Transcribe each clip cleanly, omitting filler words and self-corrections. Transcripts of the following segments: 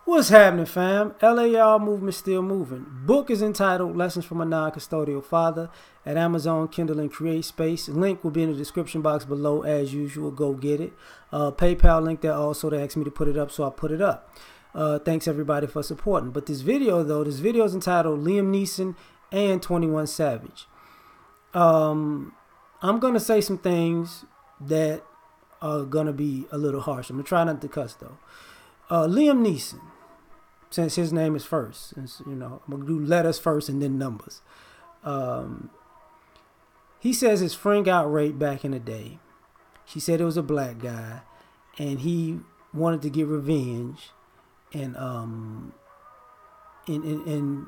What's happening, fam? L.A.R. movement still moving. Book is entitled Lessons from a Non-Custodial Father at Amazon, Kindle, and Create Space. Link will be in the description box below as usual. Go get it. PayPal link there also. They asked me to put it up, so I put it up. Thanks everybody for supporting. But this video is entitled Liam Neeson and 21 Savage. I'm going to say some things that are going to be a little harsh. I'm going to try not to cuss, though. Liam Neeson, since his name is first, since, I'm going to do letters first and then numbers. He says his friend got raped back in the day. She said it was a black guy, and he wanted to get revenge and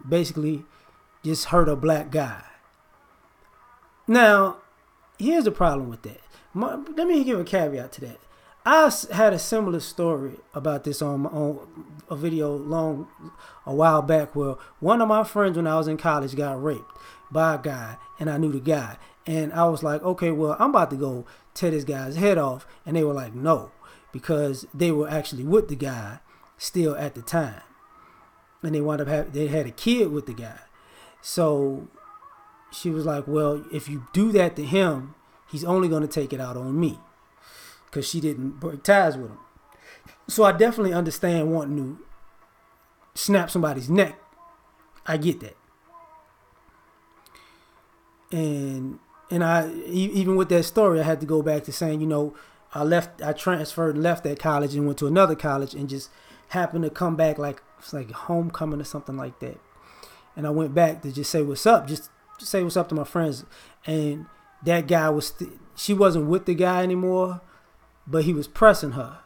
basically just hurt a black guy. Now, here's the problem with that. Let me give a caveat to that. I had a similar story about this on a video a while back where one of my friends when I was in college got raped by a guy, and I knew the guy. And I was like, okay, well, I'm about to go tear this guy's head off. And they were like, no, because they were actually with the guy still at the time. And they had a kid with the guy. So she was like, well, if you do that to him, he's only going to take it out on me. Because she didn't break ties with him. So I definitely understand wanting to snap somebody's neck. I get that. And I even with that story, I had to go back to saying, I transferred and left that college and went to another college and just happened to come back like it's like homecoming or something like that. And I went back to just say what's up, just say what's up to my friends. And that guy she wasn't with the guy anymore, but he was pressing her.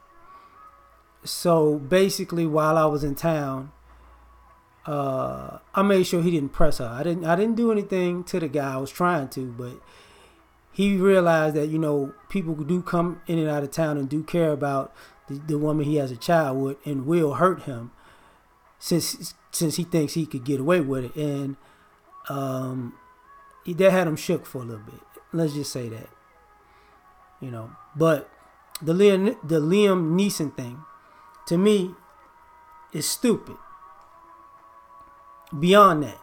So basically, while I was in town, I made sure he didn't press her. I didn't do anything to the guy. I was trying to, but he realized that people do come in and out of town and do care about the woman he has a child with and will hurt him since he thinks he could get away with it. And that had him shook for a little bit. Let's just say that, But the Liam Neeson thing, to me, is stupid. Beyond that,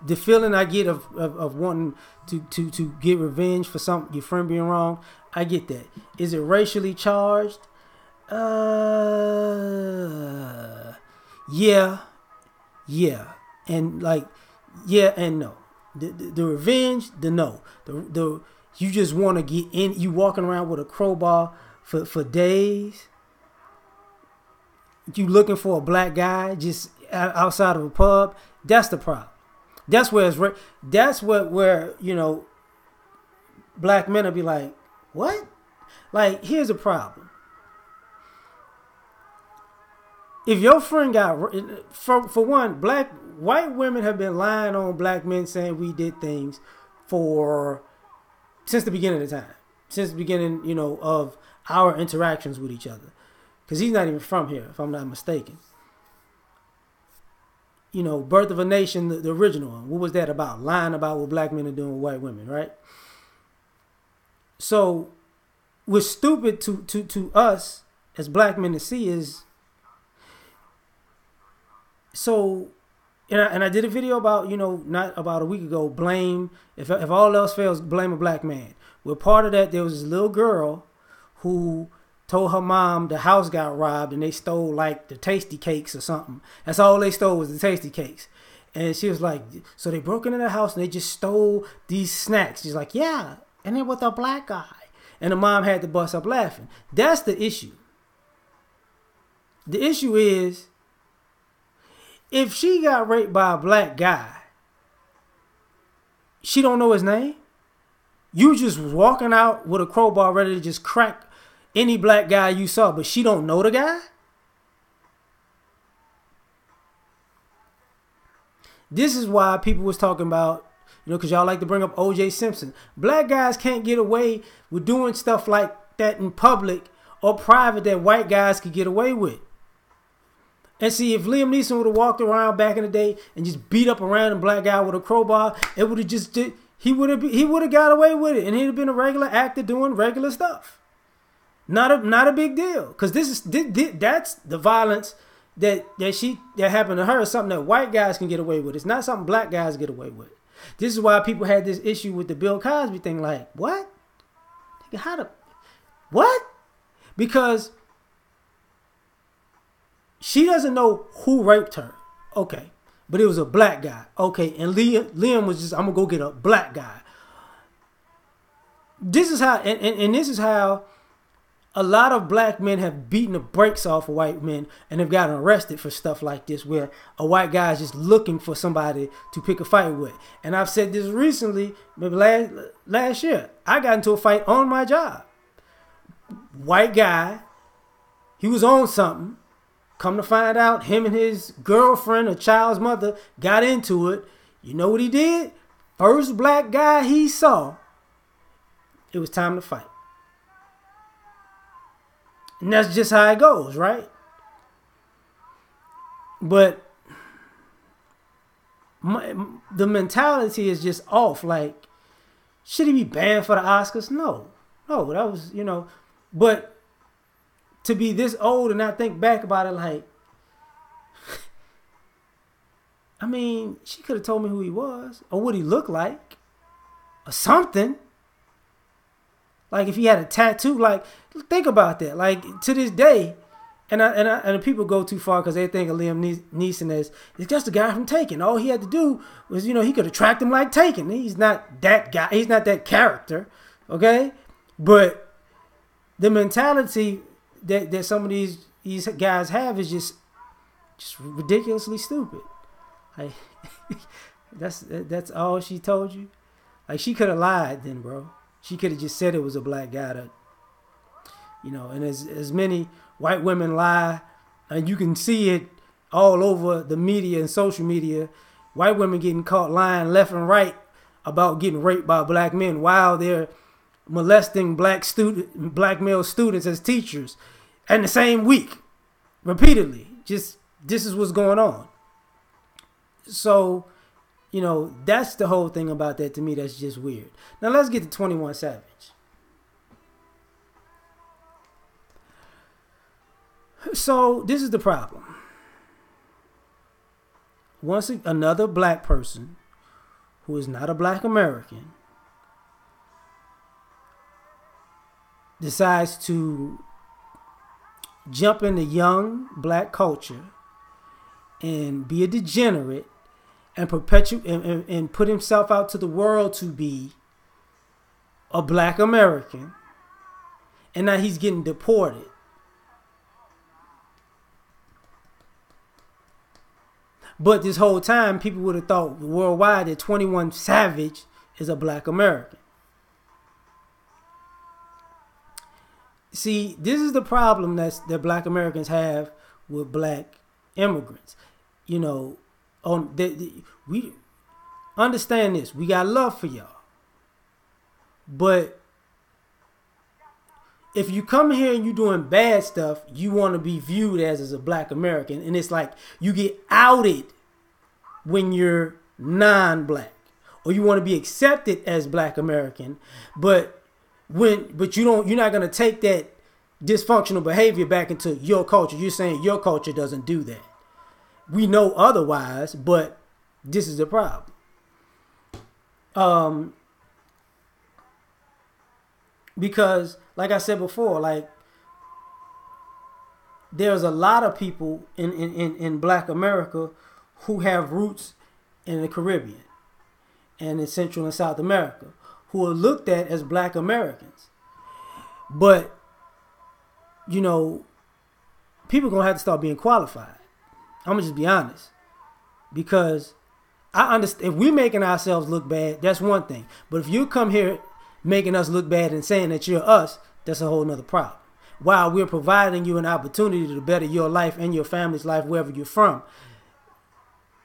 the feeling I get of wanting to get revenge for your friend being wrong, I get that. Is it racially charged? Yeah, and yeah and no. The revenge, the no. The you just want to get in. You walking around with a crowbar for days. You looking for a black guy just outside of a pub. That's the problem. That's where black men will be like, what? Like, here's the problem. If your friend got, for one, white women have been lying on black men saying we did things since the beginning of the time. Since the beginning, of our interactions with each other. Because he's not even from here, if I'm not mistaken. Birth of a Nation, the original one. What was that about? Lying about what black men are doing with white women, right? So, what's stupid to us as black men to see is, so, and I did a video about, not about a week ago, blame, if all else fails, blame a black man. Well, part of that, there was this little girl who told her mom the house got robbed and they stole like the tasty cakes or something. That's all they stole was the tasty cakes. And she was like, so they broke into the house and they just stole these snacks. She's like, yeah, and then with a black guy. And the mom had to bust up laughing. That's the issue. The issue is, if she got raped by a black guy, she don't know his name. You just walking out with a crowbar ready to just crack any black guy you saw, but she don't know the guy? This is why people was talking about, because y'all like to bring up O.J. Simpson. Black guys can't get away with doing stuff like that in public or private that white guys could get away with. And see, if Liam Neeson would have walked around back in the day and just beat up a random black guy with a crowbar, it would have he would have got away with it, and he'd have been a regular actor doing regular stuff. Not a big deal, because that's the violence that happened to her is something that white guys can get away with. It's not something black guys get away with. This is why people had this issue with the Bill Cosby thing. Like, what? What? Because she doesn't know who raped her. Okay. But it was a black guy. Okay. And Liam was just, I'm going to go get a black guy. This is how, and this is how a lot of black men have beaten the brakes off of white men and have gotten arrested for stuff like this, where a white guy is just looking for somebody to pick a fight with. And I've said this recently, maybe last year. I got into a fight on my job. White guy, he was on something. Come to find out, him and his girlfriend, a child's mother, got into it. You know what he did? First black guy he saw, it was time to fight. And that's just how it goes, right? But the mentality is just off. Like, should he be banned for the Oscars? No, that was, but to be this old and not think back about it, like, I mean, she could have told me who he was or what he looked like or something. Like, if he had a tattoo, like, think about that. Like, to this day, and people go too far because they think of Liam Neeson as, it's just a guy from Taken. All he had to do was, he could have tracked him like Taken. He's not that guy. He's not that character, okay? But the mentality that some of these guys have is just ridiculously stupid. Like, that's all she told you? Like, she could have lied then, bro. She could have just said it was a black guy that, and as many white women lie, and you can see it all over the media and social media, white women getting caught lying left and right about getting raped by black men while they're molesting black male students as teachers in the same week, repeatedly. Just, this is what's going on. So, that's the whole thing about that to me. That's just weird. Now let's get to 21 Savage. So this is the problem. Once another black person who is not a black American decides to jump into young black culture and be a degenerate and perpetuate and put himself out to the world to be a black American, and now he's getting deported. But this whole time, people would have thought worldwide that 21 Savage is a black American. See, this is the problem that black Americans have with black immigrants. We understand this. We got love for y'all. But if you come here and you doing bad stuff, you want to be viewed as a black American. And it's like you get outed when you're non-black. Or you want to be accepted as black American. But you're not going to take that dysfunctional behavior back into your culture. You're saying your culture doesn't do that. We know otherwise, but this is the problem. Because, like I said before, like, there's a lot of people in black America who have roots in the Caribbean and in Central and South America who are looked at as black Americans. But, people are going to have to start being qualified. I'm going to just be honest. Because I understand, if we're making ourselves look bad, that's one thing. But if you come here making us look bad and saying that you're us, that's a whole nother problem. While we're providing you an opportunity to better your life and your family's life wherever you're from.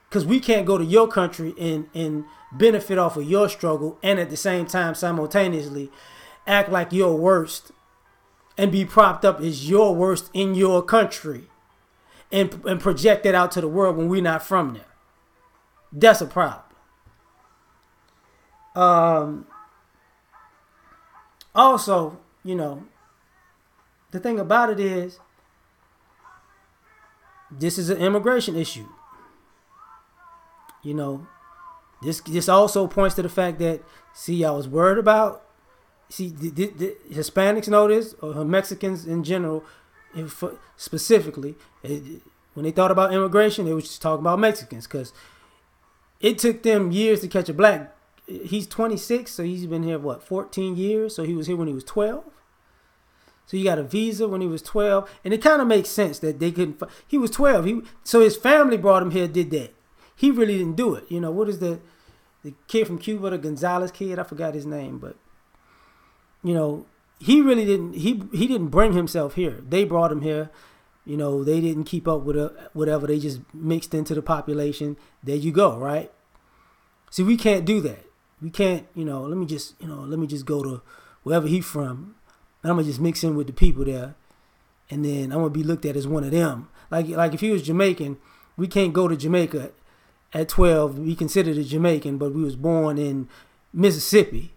Because we can't go to your country and benefit off of your struggle and at the same time simultaneously act like you're worst and be propped up as your worst in your country and project that out to the world when we're not from there. That's a problem. Also, the thing about it is, this is an immigration issue. You know, this also points to the fact that, see, I was worried about, see, the Hispanics know this, or Mexicans in general, specifically, when they thought about immigration, they was just talking about Mexicans, because it took them years to catch a black. He's 26, so he's been here, 14 years? So he was here when he was 12. So he got a visa when he was 12. And it kind of makes sense that they couldn't. He was 12. So his family brought him here, did that. He really didn't do it. You know, what is the kid from Cuba, the Gonzalez kid? I forgot his name. But, you know, he really didn't. He didn't bring himself here. They brought him here. You know, they didn't keep up with whatever. They just mixed into the population. There you go, right? See, we can't do that. We can't, let me just go to wherever he's from, and I'm gonna just mix in with the people there, and then I'm gonna be looked at as one of them. Like if he was Jamaican, we can't go to Jamaica at 12. We considered a Jamaican, but we was born in Mississippi.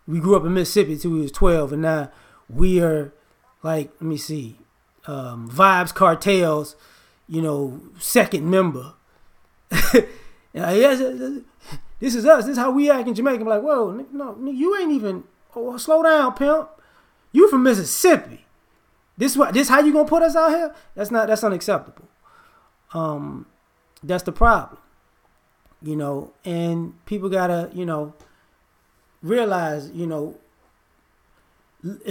We grew up in Mississippi until we was 12, and now we are like, let me see, Vibes Cartel's, second member. Yes. This is us. This is how we act in Jamaica. I'm like, whoa, no, you ain't even. Oh, slow down, pimp. You from Mississippi. This how you gonna put us out here? That's unacceptable. That's the problem. And people gotta, realize, if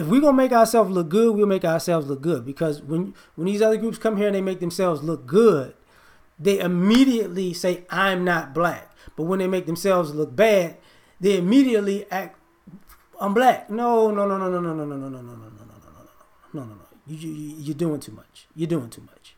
we're gonna make ourselves look good, we'll make ourselves look good. Because when these other groups come here and they make themselves look good, they immediately say, I'm not black. But when they make themselves look bad, they immediately act, I'm black. No. You're doing too much. You're doing too much.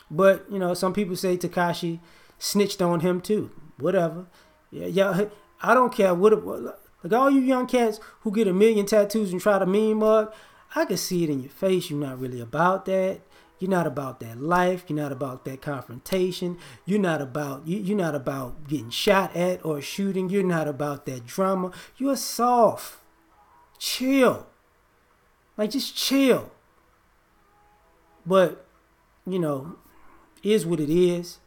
But, some people say Tekashi snitched on him too. Whatever. Yeah, I don't care. Like all you young cats who get 1 million tattoos and try to meme mug, I can see it in your face. You're not really about that. You're not about that life. You're not about that confrontation. You're not about getting shot at or shooting. You're not about that drama. You're soft. Chill. Like, just chill. But, is what it is.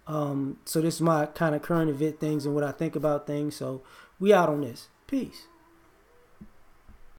So this is my kind of current event things and what I think about things. So we out on this. Peace.